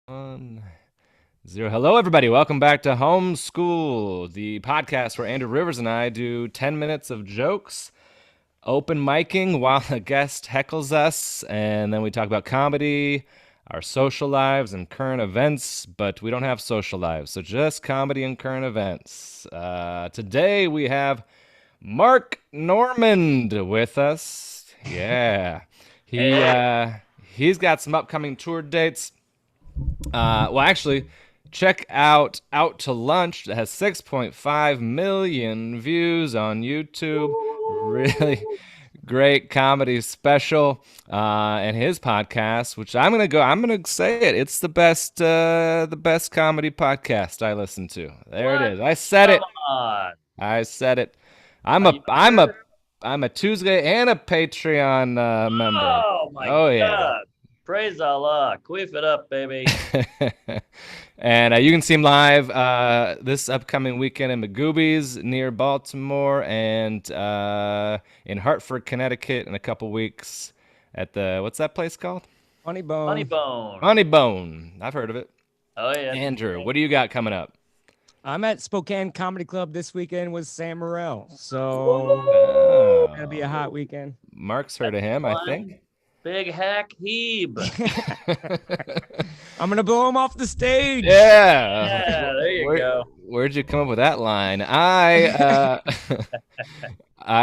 1, 0. Hello, everybody. Welcome back to Home Skool, the podcast where Andrew Rivers and I do 10 minutes of jokes, open micing while a guest heckles us, and then we talk about comedy, our social lives, and current events, but we don't have social lives, so just comedy and current events. Today we have Mark Normand with us. Yeah. He's got some upcoming tour dates. Actually, check out to Lunch that has 6.5 million views on YouTube. Really great comedy special. And his podcast, which I'm gonna say it. It's the best comedy podcast I listen to. There What? it is. I said Come it. on. I said it. I'm Are a you I'm a sure? I'm a Tuesday and a Patreon member. Oh my Oh yeah. God. Praise Allah. Queef it up, baby. And you can see him live this upcoming weekend in Magoobies near Baltimore and in Hartford, Connecticut in a couple weeks at what's that place called? Funny Funny bone. bone. Funny Bone. I've heard of it. Oh yeah. Andrew, what do you got coming up? I'm at Spokane Comedy Club this weekend with Sam Morril, so it'll be a Oh, hot weekend. Mark's heard of him, I One think. big hack heeb. I'm gonna blow him off the stage. Yeah. Yeah, there you go. Where'd you come up with that line? I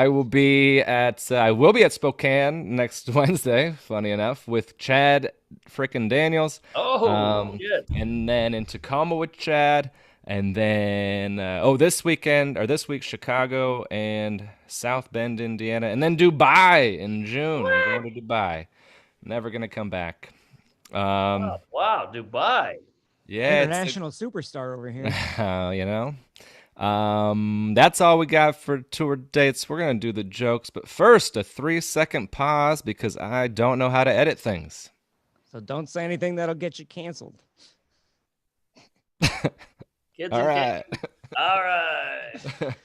will be at Spokane next Wednesday, funny enough, with Chad frickin' Daniels. Oh shit. And then in Tacoma with Chad, and then this week Chicago and South Bend, Indiana, and then Dubai in June. I'm going to Dubai. Never gonna come back. Um, Wow, Dubai. yeah, International superstar over here. you know. That's all we got for tour dates. We're gonna do the jokes, but first, a 3-second pause because I don't know how to edit things. So don't say anything that'll get you canceled. Kids All and right. kids. All right.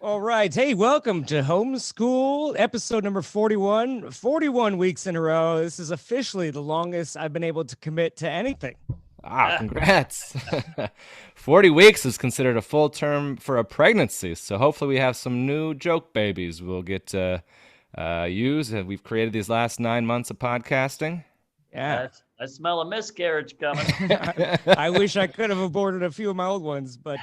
All right. Hey, welcome to Home Skool, episode number 41. 41 weeks in a row. This is officially the longest I've been able to commit to anything. Congrats. 40 weeks is considered a full term for a pregnancy, so hopefully we have some new joke babies we'll get to use. We've created these last 9 months of podcasting. Yeah. I smell a miscarriage coming. I wish I could have aborted a few of my old ones, but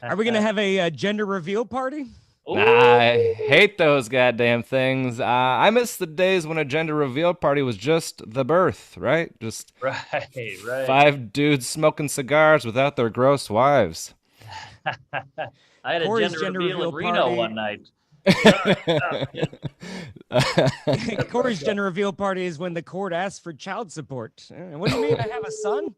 are we going to have a gender reveal party? I hate those goddamn things. I miss the days when a gender reveal party was just the birth, right? Just Right. 5 dudes smoking cigars without their gross wives. I had a Corey's gender gender reveal in reveal Reno party. one night. Corey's gender reveal party is when the court asks for child support. What do you mean I have a son?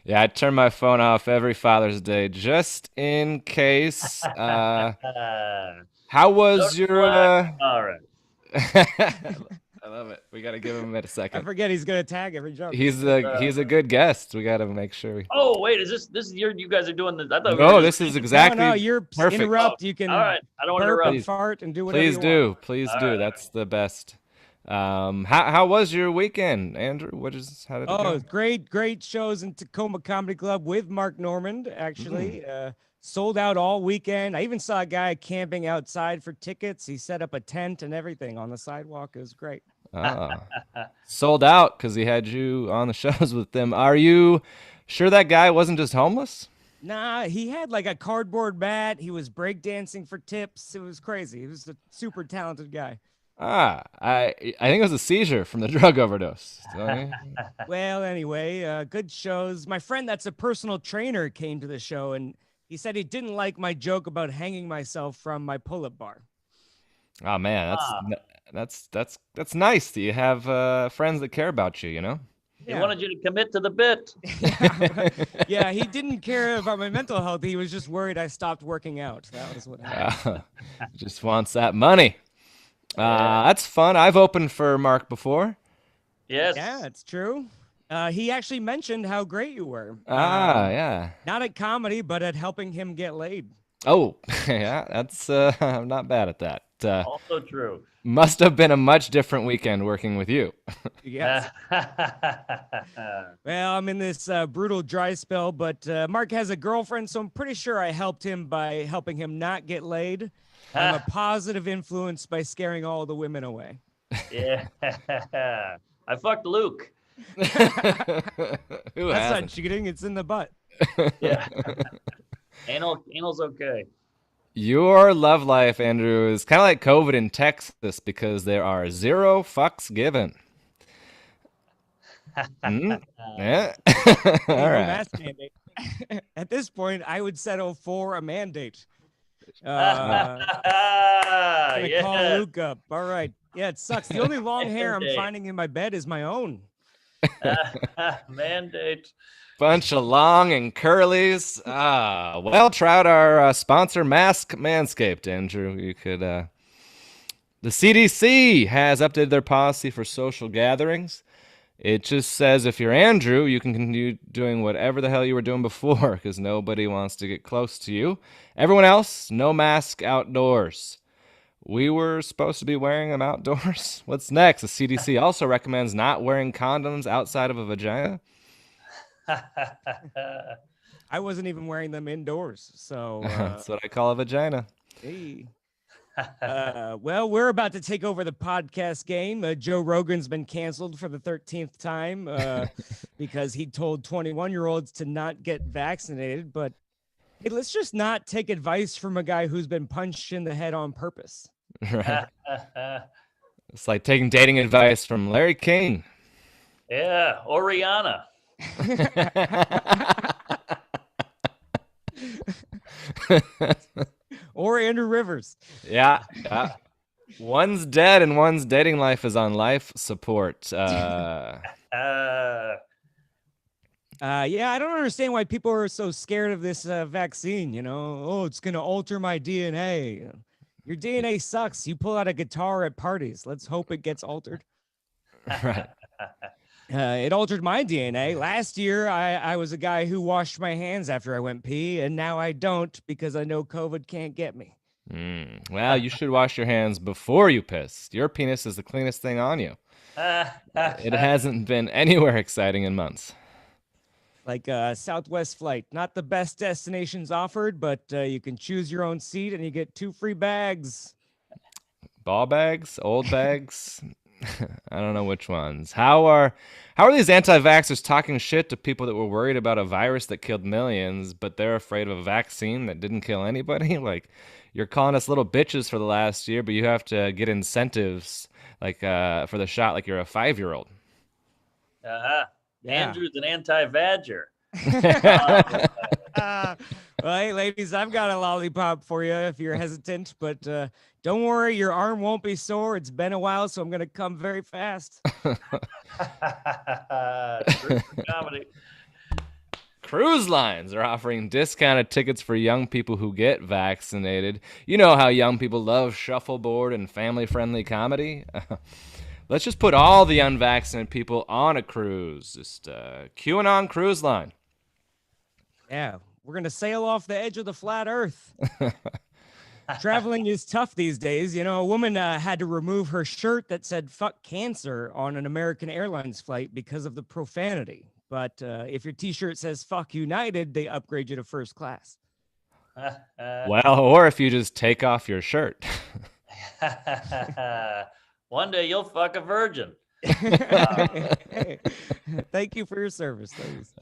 Yeah, I turn my phone off every Father's Day just in case. How was your? All right. I love it. We gotta give him a I second. forget he's gonna tag every joke. He's a good guest. We gotta make sure. Oh wait, is this you guys are doing this? I thought we No, were this just, is exactly No, you're perfect. interrupt. You can all right. I don't want to burp interrupt. and fart and do whatever Please you do. want. Please All do. right. That's the best. How was your weekend, Andrew? How did it Oh, go? great shows in Tacoma Comedy Club with Mark Normand, actually. Sold out all weekend. I even saw a guy camping outside for tickets. He set up a tent and everything on the sidewalk. It was great. Ah, sold out because he had you on the shows with them. Are you sure that guy wasn't just homeless? Nah, he had like a cardboard mat. He was breakdancing for tips. It was crazy. He was a super talented guy. I think it was a seizure from the drug overdose. Well, anyway, good shows. My friend that's a personal trainer came to the show and he said he didn't like my joke about hanging myself from my pull-up bar. Oh man, Ah. that's nice that you have friends that care about you. You know. He wanted you to commit to the bit. Yeah, he didn't care about my mental health. He was just worried I stopped working out. That was what happened. Just wants that money. That's fun. I've opened for Mark before. Yes. Yeah, it's true. He actually mentioned how great you were. Yeah. Not at comedy, but at helping him get laid. Oh, yeah. That's I'm not bad at that. Also true. must have been a much different weekend working with you. Yes. Well, I'm in this brutal dry spell, but Mark has a girlfriend, so I'm pretty sure I helped him by helping him not get laid. I'm a positive influence by scaring all the women away. Yeah. I fucked Luke. Who That's not hasn't? cheating, it's in the butt. Yeah. Anal's okay. Your love life, Andrew, is kind of like COVID in Texas because there are 0 fucks given. Yeah. Hey, All no right. mask mandate. At this point, I would settle for a mandate. Yeah. Gonna call Luke up. All right. Yeah, it sucks. The only long hair I'm finding in my bed is my own. Mandate. Bunch of long and curlies. Well, try out our sponsor, Manscaped, Andrew. You could. The CDC has updated their policy for social gatherings. It just says if you're Andrew, you can continue doing whatever the hell you were doing before because nobody wants to get close to you. Everyone else, no mask outdoors. We were supposed to be wearing them outdoors. What's next? The CDC also recommends not wearing condoms outside of a vagina. I wasn't even wearing them indoors. So That's what I call a vagina. hey. Well, we're about to take over the podcast game. Joe Rogan's been canceled for the 13th time because he told 21-year-olds to not get vaccinated. But hey, let's just not take advice from a guy who's been punched in the head on purpose. Right. It's like taking dating advice from Larry King. Yeah, or Rihanna. Or Andrew Rivers. Yeah. One's dead and one's dating life is on life support. Yeah, I don't understand why people are so scared of this vaccine. You know, oh, it's going to alter my DNA. Your DNA sucks. You pull out a guitar at parties. Let's hope it gets altered. Right. It altered my DNA. Last year, I was a guy who washed my hands after I went pee, and now I don't because I know COVID can't get me. Well, you should wash your hands before you piss. Your penis is the cleanest thing on you. It hasn't been anywhere exciting in months. Like Southwest flight, not the best destinations offered, but you can choose your own seat and you get 2 free bags. Ball bags, old bags. I don't know which ones. How are these anti-vaxxers talking shit to people that were worried about a virus that killed millions, but they're afraid of a vaccine that didn't kill anybody? Like, you're calling us little bitches for the last year, but you have to get incentives like for the shot like you're a 5-year-old. Yeah. Andrew's an anti-vadger. Well, hey, ladies, I've got a lollipop for you if you're hesitant, but don't worry, your arm won't be sore. It's been a while, so I'm going to come very fast. Comedy. Cruise lines are offering discounted tickets for young people who get vaccinated. You know how young people love shuffleboard and family-friendly comedy? Let's just put all the unvaccinated people on a cruise. Just QAnon Cruise Line. Yeah, we're going to sail off the edge of the flat earth. Traveling is tough these days. You know, a woman had to remove her shirt that said "fuck cancer" on an American Airlines flight because of the profanity. But if your t-shirt says "fuck United," they upgrade you to first class. Well, or if you just take off your shirt. One day you'll fuck a virgin. Hey, thank you for your service, ladies.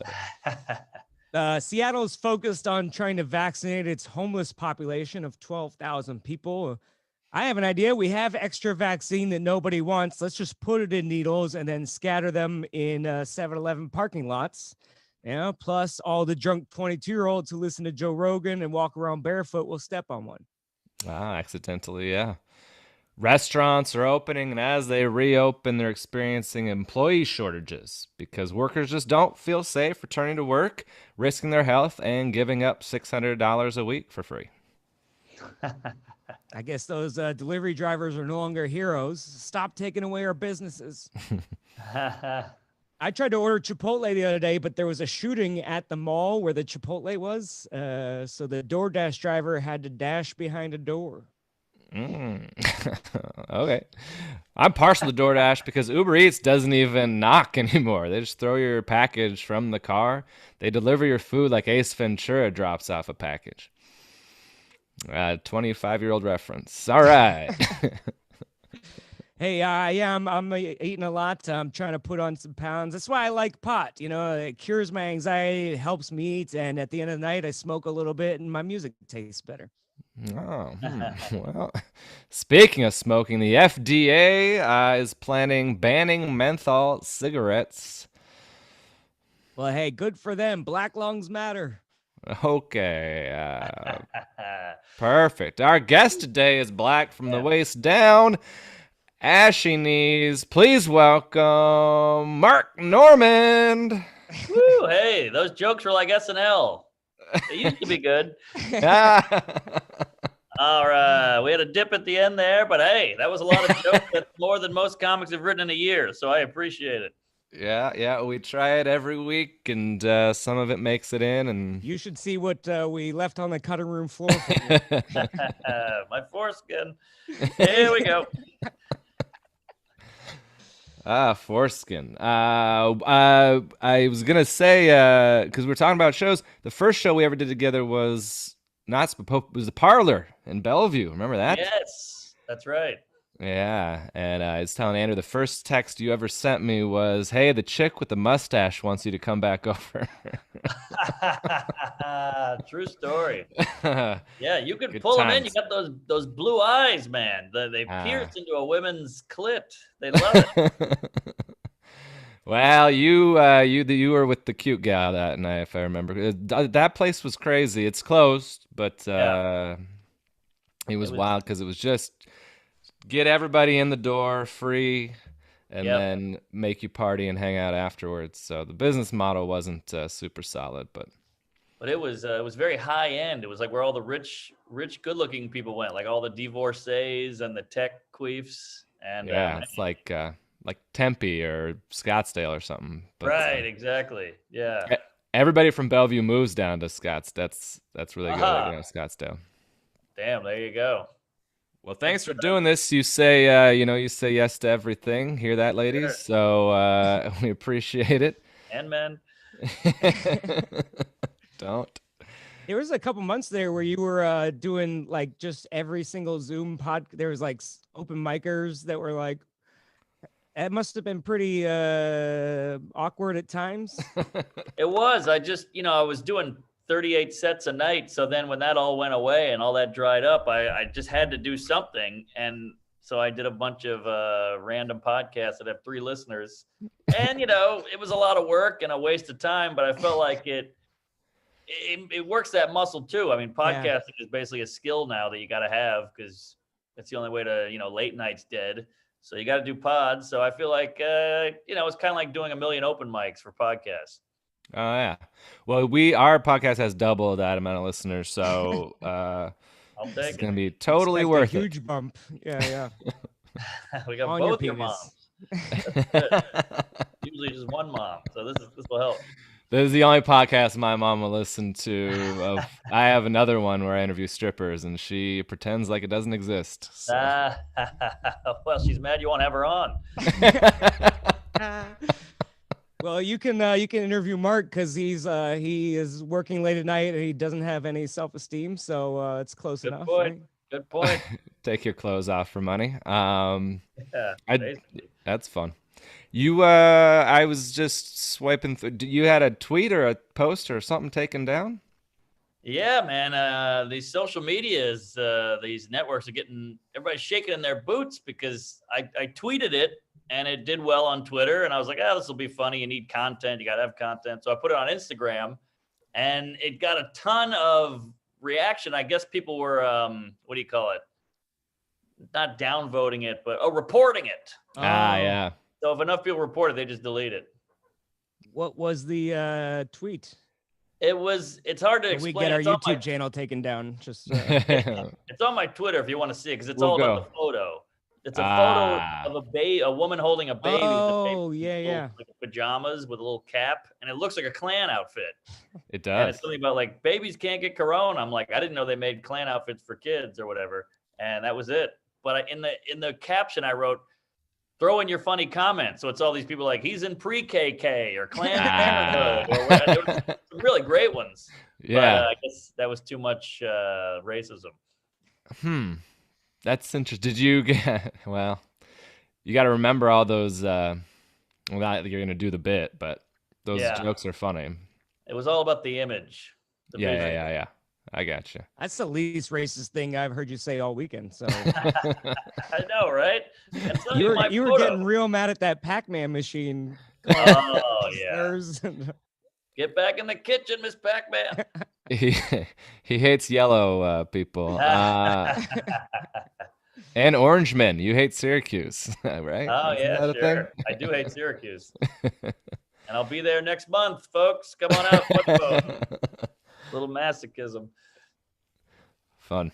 Seattle's focused on trying to vaccinate its homeless population of 12,000 people. I have an idea. We have extra vaccine that nobody wants. Let's just put it in needles and then scatter them in 7-Eleven parking lots. Yeah, plus all the drunk 22-year-olds who listen to Joe Rogan and walk around barefoot will step on one. Accidentally, yeah. Restaurants are opening, and as they reopen, they're experiencing employee shortages because workers just don't feel safe returning to work, risking their health, and giving up $600 a week for free. I guess those delivery drivers are no longer heroes. Stop taking away our businesses. I tried to order Chipotle the other day, but there was a shooting at the mall where the Chipotle was. So the DoorDash driver had to dash behind a door. Okay. I'm partial to DoorDash because Uber Eats doesn't even knock anymore. They just throw your package from the car. They deliver your food like Ace Ventura drops off a package. 25-year-old reference. All right. Hey, yeah, I'm eating a lot. I'm trying to put on some pounds. That's why I like pot. You know, it cures my anxiety, it helps me eat, and at the end of the night, I smoke a little bit, and my music tastes better. Oh, well, speaking of smoking, the FDA is planning banning menthol cigarettes. Well, hey, good for them. Black lungs matter. Okay, perfect. Our guest today is black from the waist down, ashy knees. Please welcome Mark Normand. Woo, hey, those jokes were like SNL. They used to be good. All right, we had a dip at the end there, but hey, that was a lot of jokes. That's more than most comics have written in a year, so I appreciate it. Yeah, we try it every week, and some of it makes it in, and You should see what we left on the cutting room floor for you. My foreskin. Here we go. Foreskin. I was gonna say because we're talking about shows. The first show we ever did together was was the Parlor in Bellevue. Remember that? Yes, that's right. Yeah, and I was telling Andrew the first text you ever sent me was, "Hey, the chick with the mustache wants you to come back over." True story. Yeah, you could Good pull them in. You times. got those blue eyes, man. They pierce into a woman's clit. They love it. Well, you were with the cute gal that night, if I remember. That place was crazy. It's closed, but Yeah. it was was- wild because it was just get everybody in the door free, and Yep. then make you party and hang out afterwards. So the business model wasn't super solid, but But it was very high end. It was like where all the rich, good-looking people went, like all the divorcees and the tech queefs. And yeah, it's like Tempe or Scottsdale or something. But right, exactly. Yeah. everybody from Bellevue moves down to Scotts. That's really good. Aha. Scottsdale. Damn, there you go. Well, thanks for doing this. You say, you say yes to everything. Hear that, ladies? So we appreciate it. And men. Don't. There was a couple months there where you were doing like just every single Zoom pod. There was like open micers that were like, it must have been pretty awkward at times. It was. I was doing 38 sets a night. So then when that all went away and all that dried up, I just had to do something. And so I did a bunch of random podcasts that have 3 listeners. And, it was a lot of work and a waste of time, but I felt like it works that muscle too. I mean, podcasting is basically a skill now that you got to have because it's the only way to, late night's dead. So you got to do pods. So I feel like, it's kind of like doing a million open mics for podcasts. Oh yeah. Well, our podcast has double that amount of listeners, so I'll it's take gonna it. be totally Expect worth a it. huge bump. Yeah. We got On your both your penis. moms. Usually just one mom. So this will help. This is the only podcast my mom will listen to. I have another one where I interview strippers, and she pretends like it doesn't exist. So. Well, she's mad you won't have her on. Well, you can interview Mark because he is working late at night and he doesn't have any self-esteem, so it's close Good enough. point. Right? Good point. Take your clothes off for money. Yeah, basically. That's fun. I was just swiping through. You had a tweet or a post or something taken down? Yeah, man. These social medias, these networks are getting everybody's shaking in their boots because I tweeted it and it did well on Twitter. And I was like, this will be funny. You need content. You got to have content. So I put it on Instagram and it got a ton of reaction. I guess people were, what do you call it? Not downvoting it, but reporting it. Yeah. So if enough people report it, they just delete it. What was the tweet? It's hard to Can explain. we get our It's on YouTube channel taken down? Just it's on my Twitter if you want to see it because it's We'll all go. about the photo. It's a photo of a woman holding a baby. Oh, The baby's yeah, in yeah. like pajamas with a little cap, and it looks like a Klan outfit. It And does. it's something about like babies can't get corona. I'm like, I didn't know they made Klan outfits for kids or whatever. and that was it. But in the caption, I wrote, "Throw in your funny comments." So it's all these people like, he's in pre-KK or Klan parenthood, or there was some really great ones. Yeah. But I guess that was too much racism. That's interesting. Did you get? Well, you got to remember all those. Well, not that you're gonna do the bit, but those jokes are funny. It was all about the image. Yeah. I gotcha. That's the least racist thing I've heard you say all weekend. So I know, right? And you were getting real mad at that Pac-Man machine. Oh yeah. Get back in the kitchen, Miss Pac-Man. He hates yellow people. And orange men. You hate Syracuse, right? Oh, Isn't yeah, that a sure. thing? I do hate Syracuse. And I'll be there next month, folks. Come on out. Little masochism. Fun.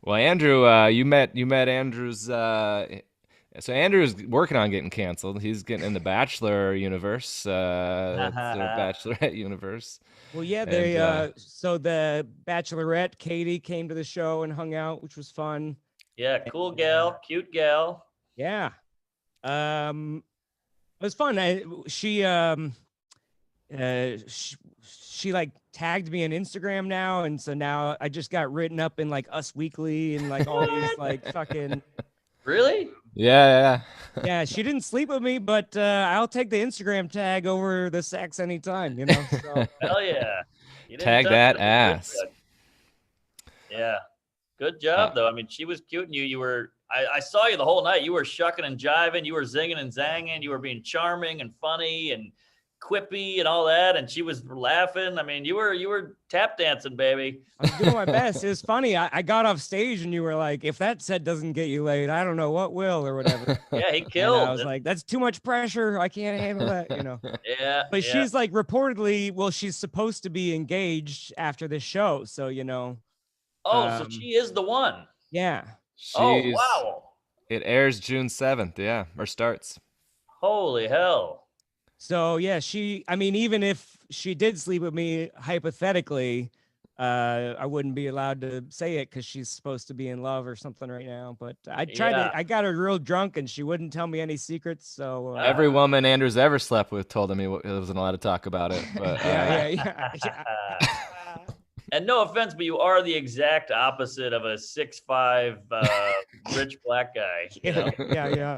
Well, Andrew, you met Andrew's. So Andrew's working on getting canceled. He's getting in the Bachelor universe, the Bachelorette universe. Well, yeah, so the Bachelorette, Katie, came to the show and hung out, which was fun. Yeah, cool gal, cute gal. Yeah. It was fun. She like tagged me on Instagram now, and so now I just got written up in like Us Weekly and like all these like fucking. Really? Yeah. Yeah, she didn't sleep with me, but I'll take the Instagram tag over the sex anytime, you know. So. Hell yeah. Tag that ass. Yeah. Good job, though. I mean, she was cute, and you were. I saw you the whole night. You were shucking and jiving. You were zinging and zanging. You were being charming and funny and quippy and all that. And she was laughing. I mean, you were tap dancing, baby. I was doing my best. It was funny. I got off stage, and you were like, "If that set doesn't get you laid, I don't know what will," or whatever. Yeah, he killed. And I was like, "That's too much pressure. I can't handle that," you know. Yeah. But she's like reportedly, well, she's supposed to be engaged after this show, so you know. Oh, so she is the one. Yeah. Oh, wow. It airs June 7th, yeah, or starts. Holy hell. So, yeah, I mean, even if she did sleep with me, hypothetically, I wouldn't be allowed to say it because she's supposed to be in love or something right now. But I got her real drunk and she wouldn't tell me any secrets. So every woman Andrew's ever slept with told him he wasn't allowed to talk about it. But, yeah. And no offense, but you are the exact opposite of a 6'5" rich black guy. You know? Yeah.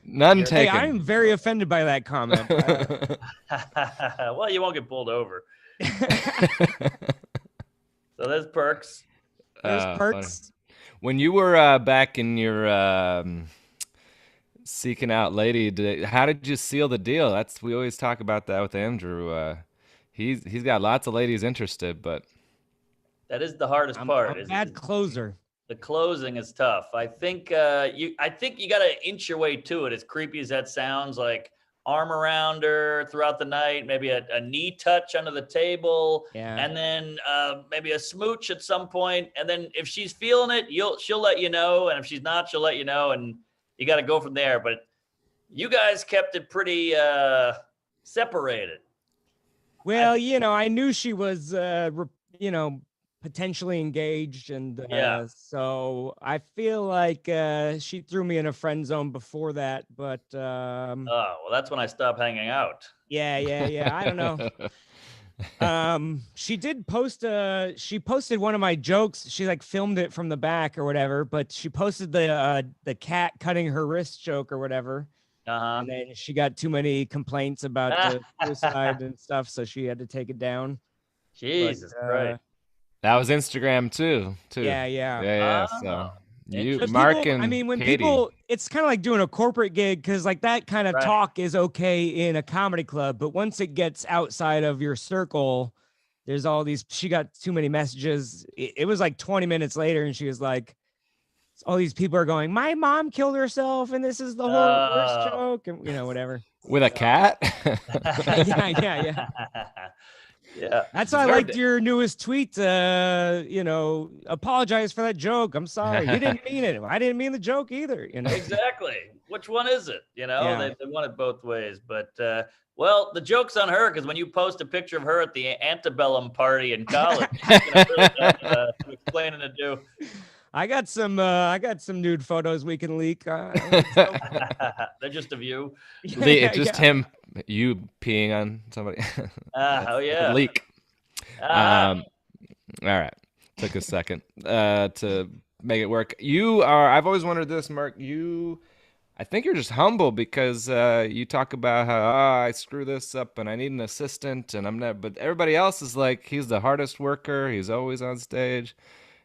None taken. Hey, I'm very offended by that comment. Well, you won't get pulled over. So there's perks. There's perks. When you were back in your seeking out lady, how did you seal the deal? We always talk about that with Andrew. He's got lots of ladies interested, but that is the hardest part. I'm a bad closer. The closing is tough. I think you got to inch your way to it. As creepy as that sounds, like arm around her throughout the night, maybe a knee touch under the table, and then maybe a smooch at some point. And then if she's feeling it, she'll let you know, and if she's not, she'll let you know, and you got to go from there. But you guys kept it pretty separated. Well, you know, I knew she was, potentially engaged, and so I feel like she threw me in a friend zone before that. But well, that's when I stopped hanging out. Yeah. I don't know. She did post. She posted one of my jokes. She like filmed it from the back or whatever. But she posted the cat cutting her wrist joke or whatever. And then she got too many complaints about the suicide and stuff, so she had to take it down. Jesus Christ. That was Instagram too. Yeah. So Mark and when Katie. People, it's kind of like doing a corporate gig, because like that kind of talk is okay in a comedy club, but once it gets outside of your circle, there's all these. She got too many messages. It was like 20 minutes later, and she was like, all these people are going, "My mom killed herself, and this is the whole worst joke," and whatever. With a cat? Yeah. Yeah. That's why I liked your newest tweet. Apologize for that joke. I'm sorry. You didn't mean it. I didn't mean the joke either. Exactly. Which one is it? They want it both ways. But well, the joke's on her, because when you post a picture of her at the antebellum party in college, really to explain and to do. I got some nude photos we can leak. Let's go for it. They're just of you. Yeah, Just yeah. him, you peeing on somebody. Oh That's a yeah. leak. Ah, Um, all right. Took a second to make it work. I've always wondered this, Mark. I think you're just humble because you talk about how I screw this up and I need an assistant and I'm not. But everybody else is like he's the hardest worker. He's always on stage,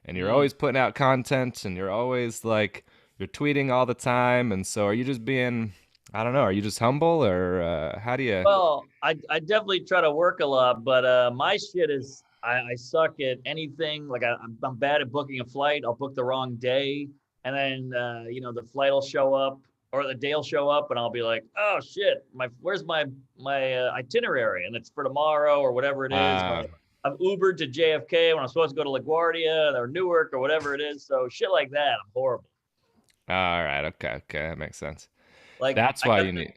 and you're mm. always putting out content, and you're always like you're tweeting all the time. And so, are you just being? I don't know. Are you just humble, or how do you? Well, I definitely try to work a lot, but my shit is I suck at anything. Like I'm bad at booking a flight. I'll book the wrong day, and then the flight will show up or the day will show up, and I'll be like, oh shit, where's my itinerary? And it's for tomorrow or whatever it is. Uh, I've Ubered to JFK when I'm supposed to go to LaGuardia or Newark or whatever it is. So shit like that, I'm horrible. all right. Okay. Okay. That makes sense. Like That's why you need.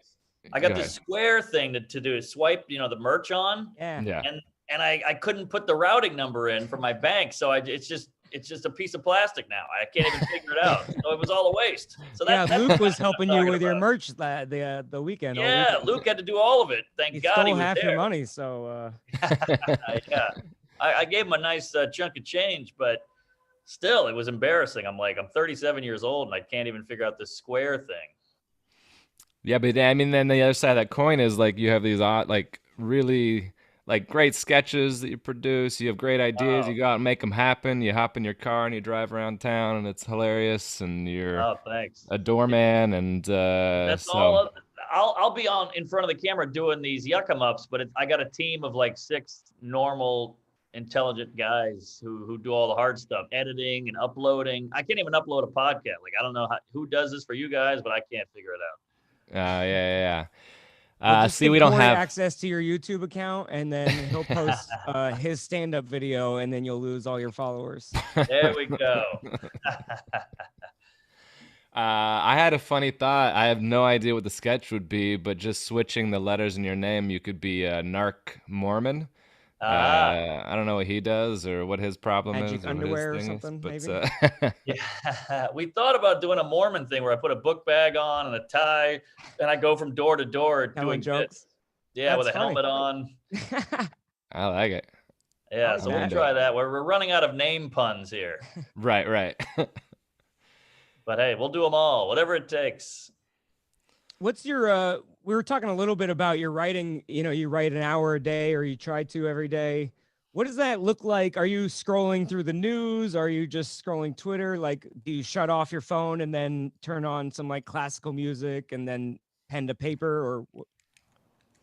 I Go got this ahead. Square thing to do is swipe, the merch on, Yeah. Yeah. and I couldn't put the routing number in for my bank, so it's just a piece of plastic now. I can't even figure it out. So it was all a waste. So Yeah, that's Luke was what I'm helping you talking with your about. merch the weekend. All Yeah, weekend. Luke had to do all of it. He Thank God stole he was half your there. money, so Yeah, I gave him a nice chunk of change, but still, it was embarrassing. I'm 37 years old and I can't even figure out this Square thing. Yeah, but I mean, then the other side of that coin is like you have these odd, like really like great sketches that you produce. You have great ideas. Oh, You go out and make them happen. You hop in your car and you drive around town, and it's hilarious. And you're oh, thanks. a doorman, and That's so all. I'll be on in front of the camera doing these yuck 'em ups, but I got a team of like 6 normal, intelligent guys who do all the hard stuff, editing and uploading. I can't even upload a podcast. Like I don't know who does this for you guys, but I can't figure it out. yeah, yeah, we'll yeah. just See, give we don't Corey have. access to your YouTube account, and then he'll post his stand-up video, and then you'll lose all your followers. There we go. I had a funny thought. I have no idea what the sketch would be, but just switching the letters in your name, you could be a narc Mormon. Ah, I don't know what he does or what his problem Magic is or what underwear or his thing is, something, but maybe. yeah. We thought about doing a Mormon thing where I put a book bag on and a tie, and I go from door to door Telling doing jokes. bits. Yeah, with a That's funny. helmet on. I like it. Yeah, like so we'll that. try that. We're running out of name puns here. Right, right. But hey, we'll do them all, whatever it takes. What's your we were talking a little bit about your writing, you write an hour a day or you try to every day. What does that look like? Are you scrolling through the news? Are you just scrolling Twitter? Like, do you shut off your phone and then turn on some like classical music and then pen to paper or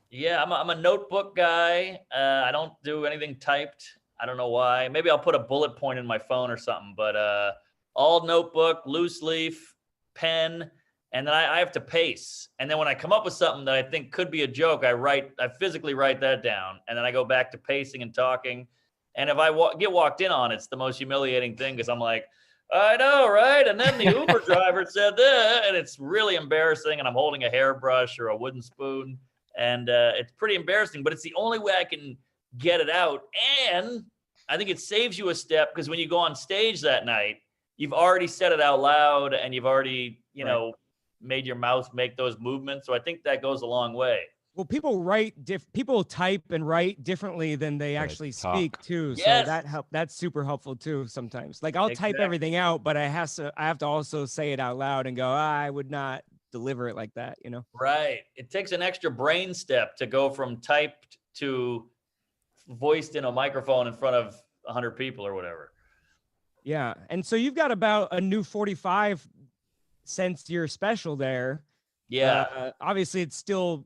Yeah, I'm a notebook guy. I don't do anything typed. I don't know why. Maybe I'll put a bullet point in my phone or something, but all notebook, loose leaf, pen, and then I have to pace. And then when I come up with something that I think could be a joke, I physically write that down, and then I go back to pacing and talking. And if I get walked in on, it's the most humiliating thing because I'm like, I know, right? And then the Uber driver said that, and it's really embarrassing. And I'm holding a hairbrush or a wooden spoon, and it's pretty embarrassing. But it's the only way I can get it out, and I think it saves you a step because when you go on stage that night, you've already said it out loud, and you've already, made your mouth make those movements. So I think that goes a long way. well, people type and write differently than they actually talk. speak too. Yes. So that's super helpful too sometimes. Like I'll type Exactly. everything out, but I have to also say it out loud and go, I would not deliver it like that, Right. It takes an extra brain step to go from typed to voiced in a microphone in front of 100 people or whatever. Yeah. And so you've got about a new 45 since your special there. Yeah. Obviously it's still,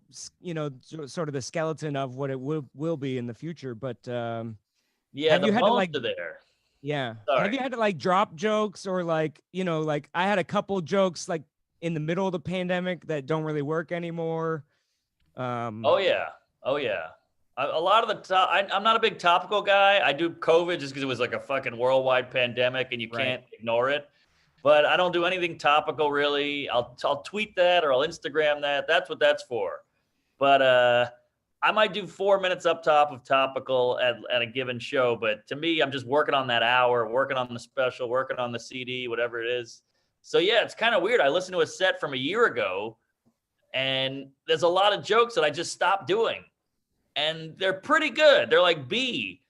sort of the skeleton of what it will be in the future, but Yeah. have The you had to, bones like- are there. yeah. Sorry. Have you had to like drop jokes or like, like I had a couple jokes like in the middle of the pandemic that don't really work anymore. Oh yeah. A lot of the I'm not a big topical guy. I do COVID just because it was like a fucking worldwide pandemic and you Right. can't ignore it. But I don't do anything topical really. I'll tweet that or I'll Instagram that. That's what that's for. But I might do 4 minutes up top of topical at a given show, but to me, I'm just working on that hour, working on the special, working on the CD, whatever it is. So yeah, it's kind of weird. I listened to a set from a year ago, and there's a lot of jokes that I just stopped doing, and they're pretty good. They're like B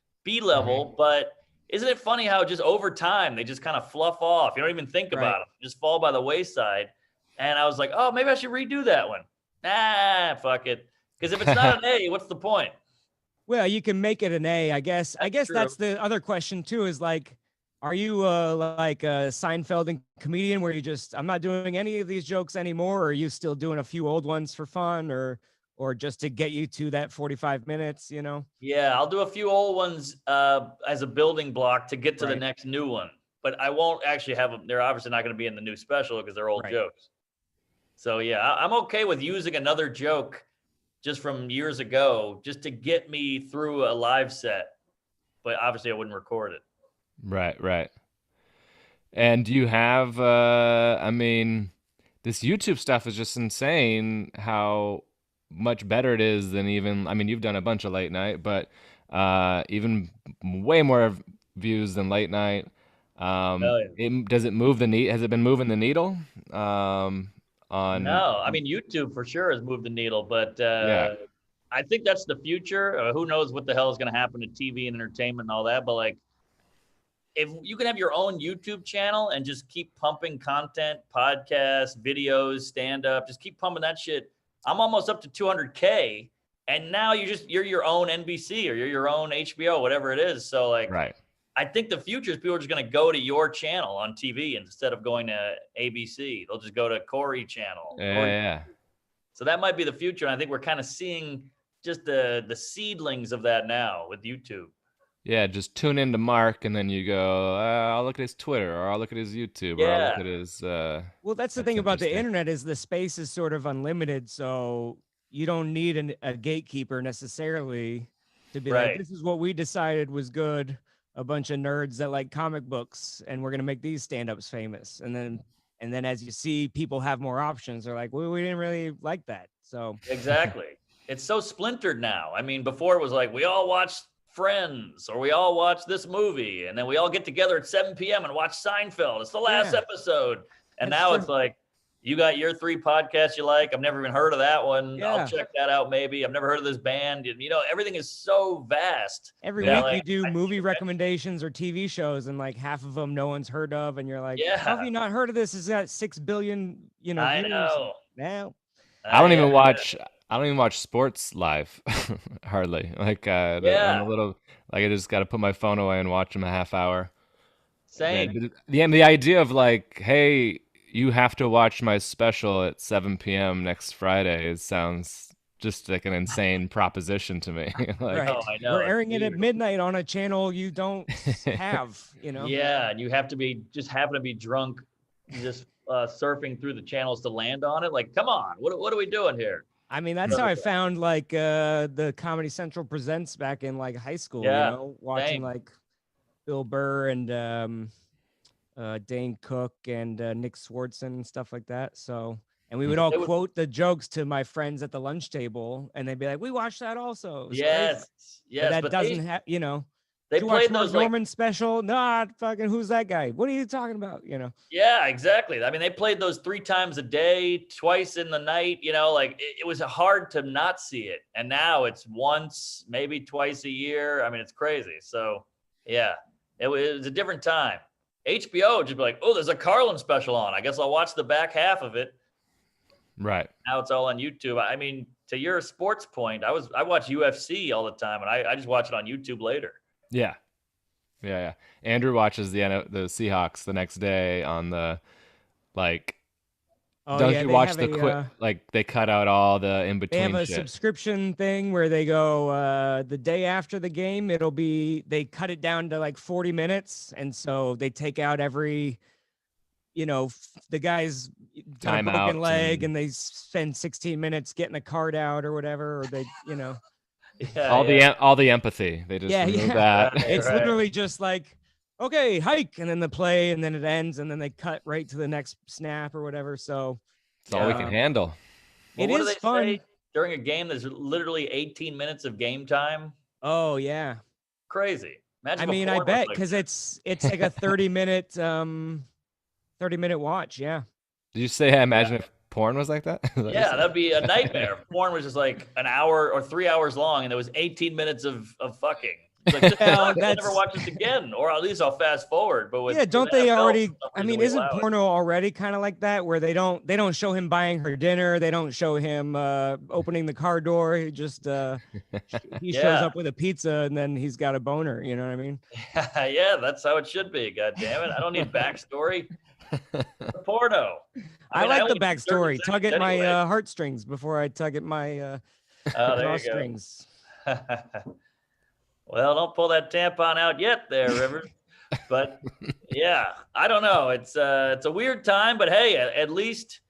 level, but isn't it funny how just over time they just kind of fluff off? You don't even think about them, just fall by the wayside. And I was like, oh, maybe I should redo that one. Fuck it. Because if it's not an A, what's the point? Well, you can make it an A, I guess. I guess true. that's the other question too. Is like, are you like a Seinfeld and comedian where you just, I'm not doing any of these jokes anymore, or are you still doing a few old ones for fun, or just to get you to that 45 minutes? You know? Yeah, I'll do a few old ones as a building block to get to the next new one. But I won't actually have them. They're obviously not going to be in the new special because they're old jokes. So yeah, I'm okay with using another joke just from years ago, just to get me through a live set. But obviously I wouldn't record it. Right. And do you have, I mean, this YouTube stuff is just insane how much better it is than even, I mean, you've done a bunch of late night, but even way more views than late night. Does it move the needle? Has it been moving the needle? No, I mean, YouTube for sure has moved the needle, but I think that's the future. Who knows what the hell is going to happen to TV and entertainment and all that, but like, if you can have your own YouTube channel and just keep pumping content, podcasts, videos, stand-up, just keep pumping that shit. I'm almost up to 200K, and now you're your own NBC or you're your own HBO, whatever it is. So like, I think the future is people are just going to go to your channel on TV instead of going to ABC. They'll just go to Corey channel. Yeah. So that might be the future. And I think we're kind of seeing just the seedlings of that now with YouTube. Yeah, just tune into Mark, and then you go, I'll look at his Twitter, or I'll look at his YouTube, or I'll look at his... well, that's the thing about the internet is the space is sort of unlimited, so you don't need a gatekeeper necessarily to be like, this is what we decided was good. A bunch of nerds that like comic books, and we're going to make these stand-ups famous. And then as you see people have more options, they're like, well, we didn't really like that. So exactly. It's so splintered now. I mean, before it was like, we all watched Friends, or we all watch this movie, and then we all get together at 7 p.m. and watch Seinfeld. It's the last episode. And now it's like, you got your 3 podcasts you like. I've never even heard of that one. I'll check that out maybe. I've never heard of this band. You know, everything is so vast. Every week you do movie recommendations or TV shows, and like half of them no one's heard of, and you're like, how have you not heard of this? It's got 6 billion, views. I know. Now I don't even watch sports live hardly. Like I'm a little like I just got to put my phone away and watch them a half hour. Same. The idea of like, hey, you have to watch my special at 7 p.m. next Friday sounds just like an insane proposition to me. Like, I know. We're airing it at midnight on a channel you don't have, Yeah, and you have to happen to be drunk, just surfing through the channels to land on it. Like, come on, what are we doing here? I mean, that's how I found like the Comedy Central Presents back in like high school, watching like Bill Burr and Dane Cook and Nick Swartzen and stuff like that. So, and we would all quote the jokes to my friends at the lunch table, and they'd be like, we watched that also. Yes. But doesn't have, They played those Norman special. Nah, fucking who's that guy? What are you talking about? Yeah, exactly. I mean, they played those 3 times a day, twice in the night. Like it was hard to not see it. And now it's once, maybe twice a year. I mean, it's crazy. So yeah, it was a different time. HBO would just be like, oh, there's a Carlin special on. I guess I'll watch the back half of it. Right. Now it's all on YouTube. I mean, to your sports point, I watch UFC all the time, and I just watch it on YouTube later. Yeah. Andrew watches the Seahawks the next day on the like. Don't you watch the quick? Like they cut out all the in between. They have a subscription thing where they go the day after the game. They cut it down to like 40 minutes, and so they take out every, the guy's broken leg, and they spend 16 minutes getting a card out or whatever, or they, all the empathy. They just remove that. It's literally just like, okay, hike, and then the play, and then it ends, and then they cut right to the next snap or whatever. So it's all we can handle. It is fun. during a game, there's literally 18 minutes of game time. Oh yeah. Crazy. Imagine I if a mean, I porn was bet like because that. it's like a 30-minute watch. Yeah. Did you say I imagine if porn was like that? Is that what you Yeah, said? that'd be a nightmare. If porn was just like an hour or 3 hours long, and there was 18 minutes of fucking. It's like, this Well, sucks. I'll never that's watch this again, or at least I'll fast forward. But with yeah. Don't they NFL, for already? some I reason, mean, we isn't allow it. porno already kind of like that, where they don't show him buying her dinner, they don't show him opening the car door. He just he shows Yeah, up with a pizza and then he's got a boner. You know what I mean? yeah, that's how it should be. God damn it! I don't need backstory. The porno. I I mean, I like the only need 30 backstory. Tug seconds at my anyway. heartstrings before I tug at my Oh, there you drawstrings. go. Well, don't pull that tampon out yet, there, Rivers. But yeah, I don't know. It's a weird time, but hey, at least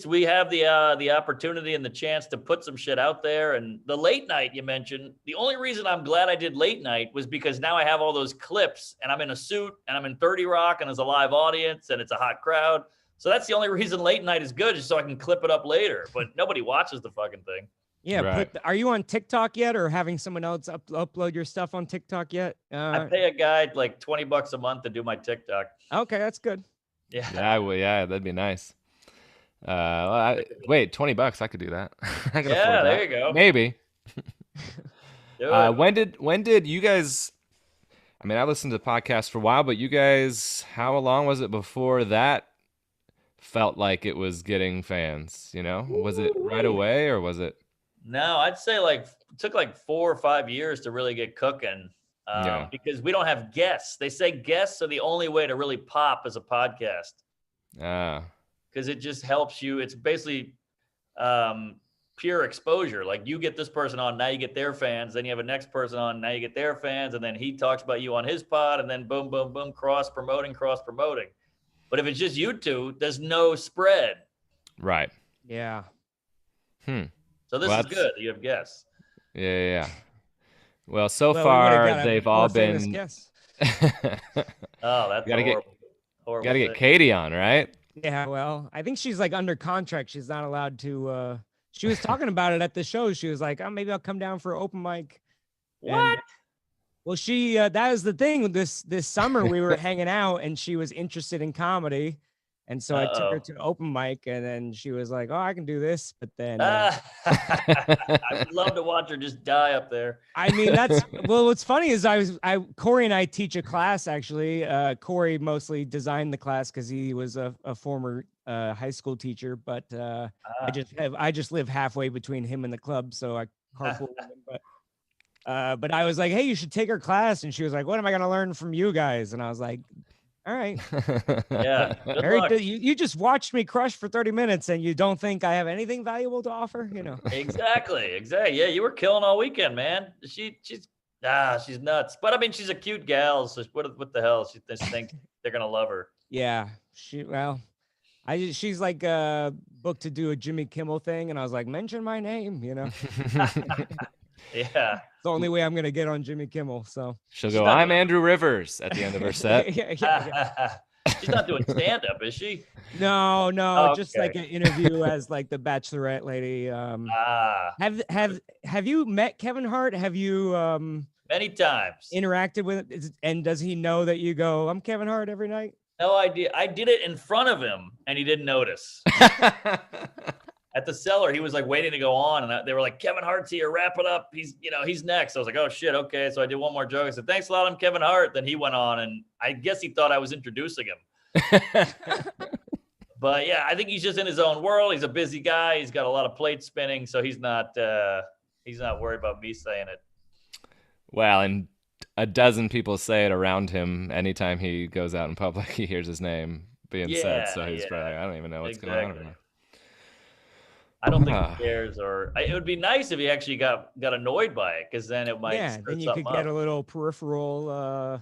we have the opportunity and the chance to put some shit out there. And the late night you mentioned, the only reason I'm glad I did late night was because now I have all those clips, and I'm in a suit, and I'm in 30 Rock, and there's a live audience, and it's a hot crowd. So that's the only reason late night is good, just so I can clip it up later. But nobody watches the fucking thing. Yeah, Right. are you on TikTok yet, or having someone else upload your stuff on TikTok yet? I pay a guy like $20 a month to do my TikTok. Okay, that's good. Yeah. Yeah, that'd be nice. Wait, $20, I could do that. I can Yeah, afford there that. you go. Maybe. Do it. When did you guys? I mean, I listened to podcasts for a while, but you guys, how long was it before that felt like it was getting fans? You know, was it right away or was it? No, I'd say like it took like 4 or 5 years to really get cooking Yeah. because we don't have guests. They say guests are the only way to really pop as a podcast Ah, because it just helps you. It's basically pure exposure. Like you get this person on, now you get their fans. Then you have a next person on, now you get their fans. And then he talks about you on his pod. And then boom, boom, boom, cross promoting. But if it's just you two, there's no spread. right. Yeah. So this Well, is good. You have guests. Yeah. Well, so Well, we would've far got a they've more all famous been. guest. Oh, that's Gotta a get- horrible Got to get thing. Katie on, right? Yeah, well, I think she's like under contract. She's not allowed to. She was talking about it at the show. She was like, "Oh, maybe I'll come down for an open mic." What? And, well, she that was the thing. This summer we were hanging out, and she was interested in comedy, and so I took her Uh-oh. to open mic, and then she was like, "Oh, I can do this," but then. I would love to watch her just die up there. I mean, that's well. What's funny is Corey and I teach a class actually. Corey mostly designed the class because he was a former high school teacher, but I just live halfway between him and the club, so I carpool with him. But I was like, hey, you should take her class, and she was like, what am I gonna learn from you guys? And I was like, all right. Yeah. Good luck. You just watched me crush for 30 minutes and you don't think I have anything valuable to offer, you know? Exactly. Yeah, you were killing all weekend, man. She's nuts. But I mean, she's a cute gal. So what the hell? She just think they're gonna love her. Yeah. She's like booked to do a Jimmy Kimmel thing, and I was like, mention my name, you know? Yeah. It's the only way I'm gonna get on Jimmy Kimmel. So She'll go, I'm Andrew Rivers at the end of her set. yeah. She's not doing stand up, is she? No, just like Okay. an interview as like the Bachelorette lady. Have you met Kevin Hart? Have you Many times. interacted with it? And does he know that you go, I'm Kevin Hart every night? No idea. I did it in front of him and he didn't notice. At the cellar, he was like waiting to go on, and they were like, "Kevin Hart's here, wrap it up. He's next." I was like, "Oh shit, okay." So I did one more joke. I said, "Thanks a lot, I'm Kevin Hart." Then he went on, and I guess he thought I was introducing him. But yeah, I think he's just in his own world. He's a busy guy. He's got a lot of plates spinning, so he's not worried about me saying it. Well, and a dozen people say it around him anytime he goes out in public. He hears his name being said, so he's probably like, I don't even know what's going on. Exactly. Right now. I don't think he cares, it would be nice if he actually got annoyed by it, because then it might Yeah, stir then you something could get up. a little peripheral.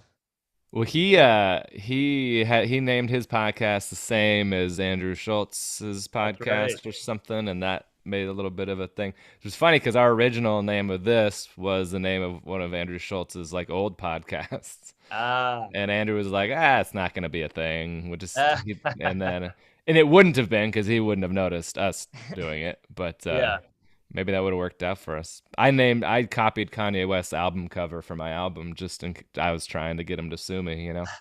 Well, he named his podcast the same as Andrew Schultz's podcast right. or something, and that made a little bit of a thing. It was funny because our original name of this was the name of one of Andrew Schultz's like old podcasts. Ah, And Andrew was like, it's not going to be a thing. We'll just, and then And it wouldn't have been because he wouldn't have noticed us doing it. But Yeah. maybe that would have worked out for us. I copied Kanye West's album cover for my album I was trying to get him to sue me, Just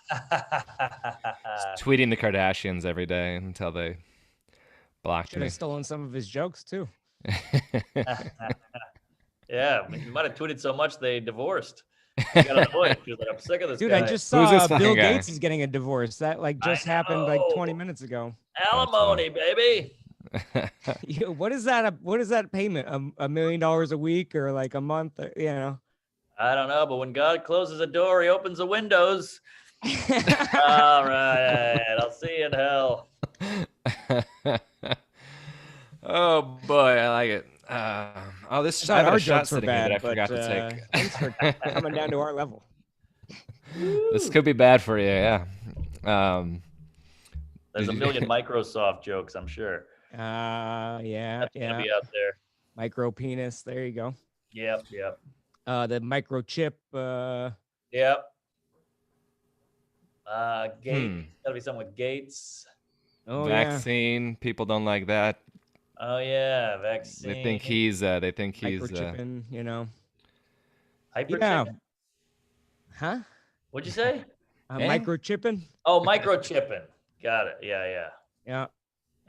tweeting the Kardashians every day until they blocked Should me. have stolen some of his jokes too. Yeah, I mean, you might have tweeted so much they divorced. He got a divorce. She was like, I'm sick of this Dude, guy. I just Who's this saw fucking Bill guy? Gates is getting a divorce. That like just happened like 20 minutes ago. Alimony, baby. What is that? What is that payment? $1 million a week or like a month? I don't know, but when God closes a door, he opens the windows. All right, I'll see you in hell. Oh boy, I like it. This I have our a shot jokes were sitting here that I bad, forgot but to take. thanks for coming down to our level. This could be bad for you, yeah. There's a million Microsoft jokes, I'm sure. Yeah, That's gonna be out there. Micro penis. There you go. Yep. The microchip. Yep. Gates. Gotta be something with Gates. Oh Vaccine. People don't like that. Oh yeah, vaccine. They think he's. Microchipping. Hyperchipping? Yeah. Huh? What'd you say? Microchipping. Oh, microchipping. Got it. Yeah. Yeah.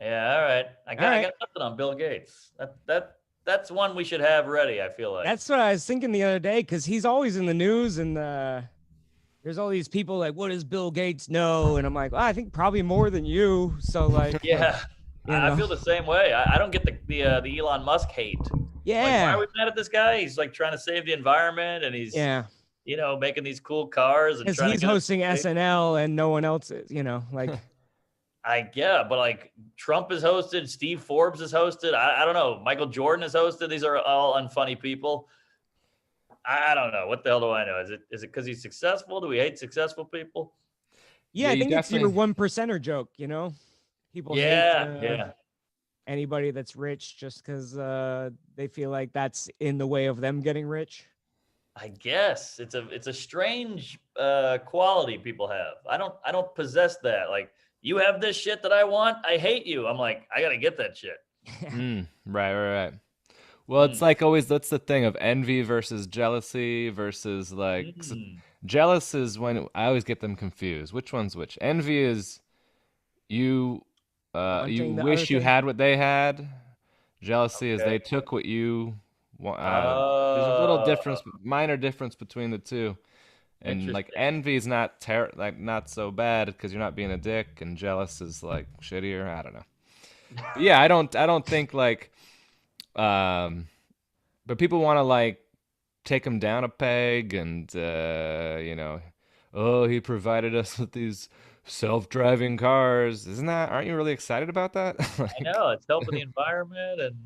Yeah. All right. I got nothing on Bill Gates. That's one we should have ready. I feel like. That's what I was thinking the other day because he's always in the news and there's all these people like, what does Bill Gates know? And I'm like, I think probably more than you. So like, yeah, I feel the same way. I don't get the Elon Musk hate. Yeah. Like, why are we mad at this guy? He's like trying to save the environment and he's making these cool cars and because trying he's to get hosting SNL and no one else is. Like. But like Trump is hosted, Steve Forbes is hosted. I don't know. Michael Jordan is hosted. These are all unfunny people. I don't know. What the hell do I know? Is it because he's successful? Do we hate successful people? Yeah, I think it's your 1%er joke, People hate anybody that's rich just because they feel like that's in the way of them getting rich. I guess it's a strange quality people have. I don't possess that. Like, you have this shit that I want, I hate you. I'm like, I gotta get that shit. Right. Well, it's like always, that's the thing of envy versus jealousy versus like jealous is when I always get them confused. Which one's which? Envy is you wish you had what they had. Jealousy is they took what you want. There's a little minor difference between the two. And like envy is not not so bad because you're not being a dick, and jealous is like shittier. I don't know. But yeah, I don't think like, but people want to like take him down a peg, and he provided us with these self-driving cars. Aren't you really excited about that? I know it's helping the environment, and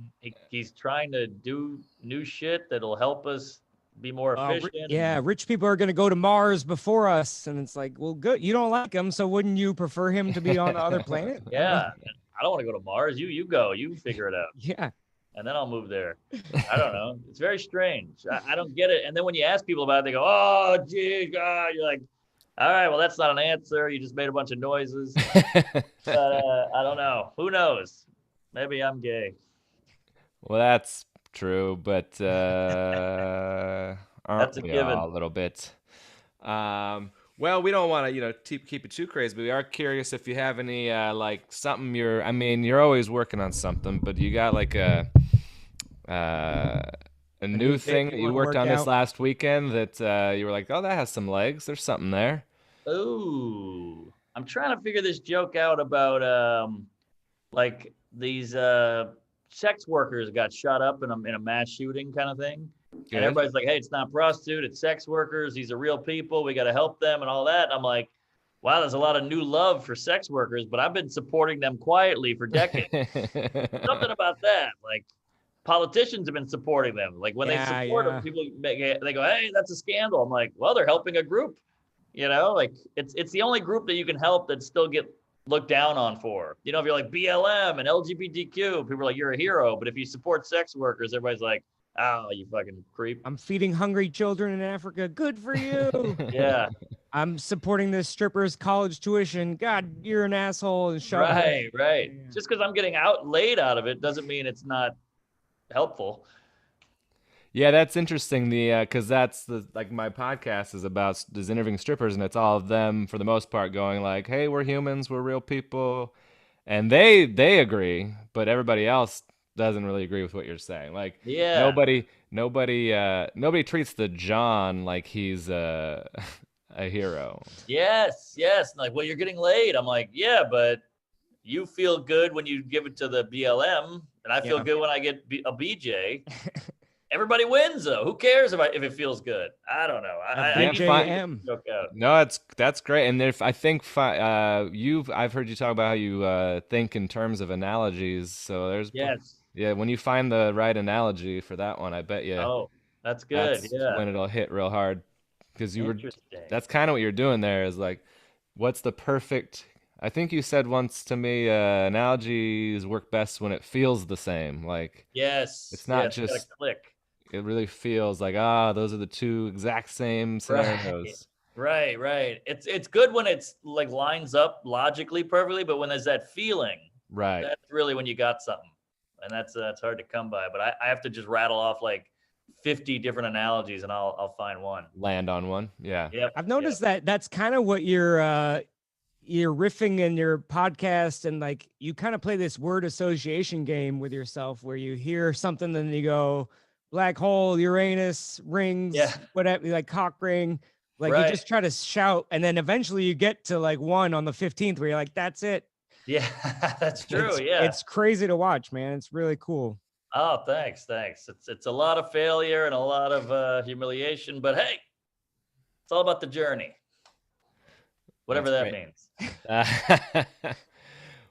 he's trying to do new shit that'll help us be more efficient. Rich people are going to go to Mars before us, and it's like, well, good. You don't like him, so wouldn't you prefer him to be on the other planet? Yeah, I don't want to go to Mars. You go. You figure it out. Yeah, and then I'll move there. I don't know. It's very strange. I don't get it. And then when you ask people about it, they go, "Oh, gee, God," you're like, "All right, well, that's not an answer. You just made a bunch of noises." But I don't know. Who knows? Maybe I'm gay. Well, that's true, but aren't we all a little bit? Well, we don't want to, keep it too crazy, but we are curious if you have any like something you're always working on something, but you got like a new thing that you worked on this last weekend that you were like, oh, that has some legs. There's something there. Ooh, I'm trying to figure this joke out about like these sex workers got shot up in a mass shooting kind of thing. Good. And everybody's like, hey, it's not prostitute, it's sex workers. These are real people. We got to help them and all that. And I'm like, wow, there's a lot of new love for sex workers, but I've been supporting them quietly for decades. Something about that. Like, politicians have been supporting them. Like, when they support them, people, they go, hey, that's a scandal. I'm like, well, they're helping a group. Like, it's the only group that you can help that still get looked down on for. If you're like BLM and LGBTQ, people are like, you're a hero. But if you support sex workers, everybody's like, oh, you fucking creep. I'm feeding hungry children in Africa. Good for you. Yeah. I'm supporting this stripper's college tuition. God, you're an asshole. And shove her. Right, right. Yeah. Just because I'm getting laid out of it doesn't mean it's not helpful. Yeah, that's interesting. Because that's my podcast is interviewing strippers, and it's all of them for the most part going like, "Hey, we're humans, we're real people," and they agree, but everybody else doesn't really agree with what you're saying. Like Yeah. nobody treats the John like he's a hero. Yes, yes. Like, well, you're getting laid. I'm like, yeah, but you feel good when you give it to the BLM, and I feel good when I get a BJ. Everybody wins, though. Who cares if it feels good? I don't know. I need to joke out. No, that's great. And if I think I've heard you talk about how you think in terms of analogies. So when you find the right analogy for that one, I bet you. Oh, that's good. That's yeah, when it'll hit real hard, because interesting. That's kind of what you're doing there. Is like, what's the perfect? I think you said once to me, analogies work best when it feels the same. Like, yes, it's not just click. It really feels like, those are the two exact same scenarios. Right. It's good when it's like lines up logically perfectly, but when there's that feeling, right, that's really when you got something, and that's hard to come by. But I have to just rattle off like 50 different analogies, and I'll find one. Land on one, yeah. Yep. I've noticed that that's kind of what you're riffing in your podcast, and like you kind of play this word association game with yourself, where you hear something, then you go, black hole, Uranus, rings, whatever, like cock ring. Like you just try to shout, and then eventually you get to like one on the 15th where you're like, that's it. Yeah, that's true. It's crazy to watch, man. It's really cool. Oh, thanks. It's a lot of failure and a lot of humiliation, but hey, it's all about the journey. Whatever that means.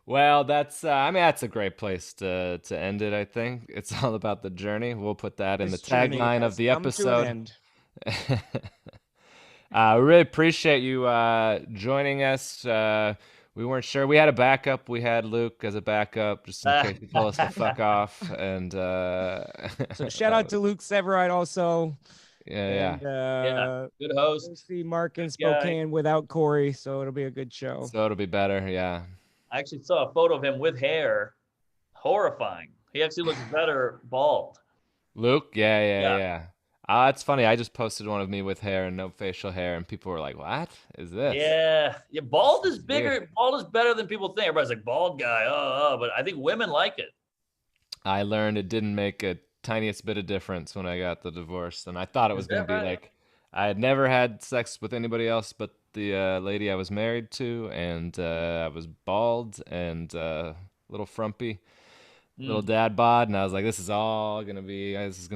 Well, that's that's a great place to end it. I think it's all about the journey. We'll put that in the tagline of the episode. I really appreciate you joining us. We weren't sure. We had a backup. We had Luke as a backup, just in case he told us to fuck off. And so shout out to Luke Severide also. Yeah. Good host. We'll see Mark in Spokane without Corey, so it'll be a good show. So it'll be better, yeah. I actually saw a photo of him with hair. Horrifying. He actually looks better bald. Luke? Yeah. It's funny. I just posted one of me with hair and no facial hair, and people were like, "What is this?" Yeah. Bald is bigger. Weird. Bald is better than people think. Everybody's like, "Bald guy." But I think women like it. I learned it didn't make a tiniest bit of difference when I got the divorce, and I thought it was going to be like, I had never had sex with anybody else but the lady I was married to, and I was bald and a little frumpy, little dad bod, and I was like, this is gonna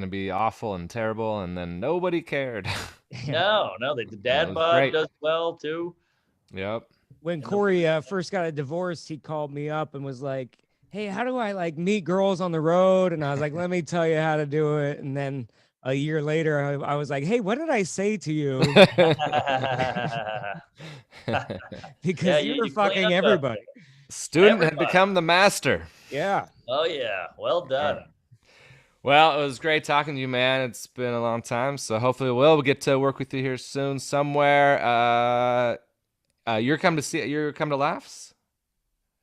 be awful and terrible, and then nobody cared. No, the dad bod does well too. Yep. When Corey first got a divorce, he called me up and was like, hey, how do I like meet girls on the road? And I was like, let me tell you how to do it. And then a year later, I was like, hey, what did I say to you? Because you were fucking everybody. Student had become the master. Yeah. Oh, yeah. Well done. Well, it was great talking to you, man. It's been a long time, so hopefully we'll get to work with you here soon somewhere. You're coming to Laughs?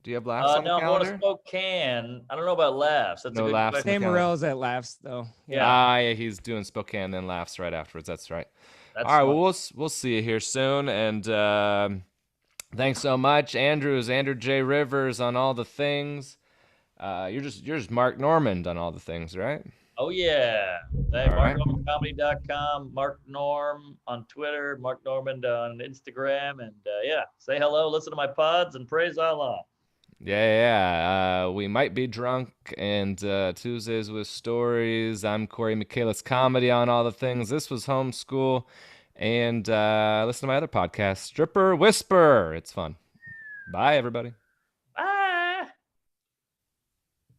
Do you have Laughs on the calendar? No, I'm going to Spokane. I don't know about Laughs. That's no a good Laughs. Sam Morell's at Laughs, though. Yeah, he's doing Spokane, then Laughs right afterwards. That's right. All right, well, we'll see you here soon, and thanks so much, Andrew J. Rivers on all the things. You're just Mark Normand on all the things, right? Oh yeah, hey, MarkNormandComedy.com, Mark Norm on Twitter, Mark Normand on Instagram, and say hello, listen to my pods, and praise Allah. Yeah. We might be drunk, and Tuesdays with Stories. I'm Corey Michaelis Comedy on all the things. This was Home Skool, and listen to my other podcast, Stripper Whisper. It's fun. Bye, everybody.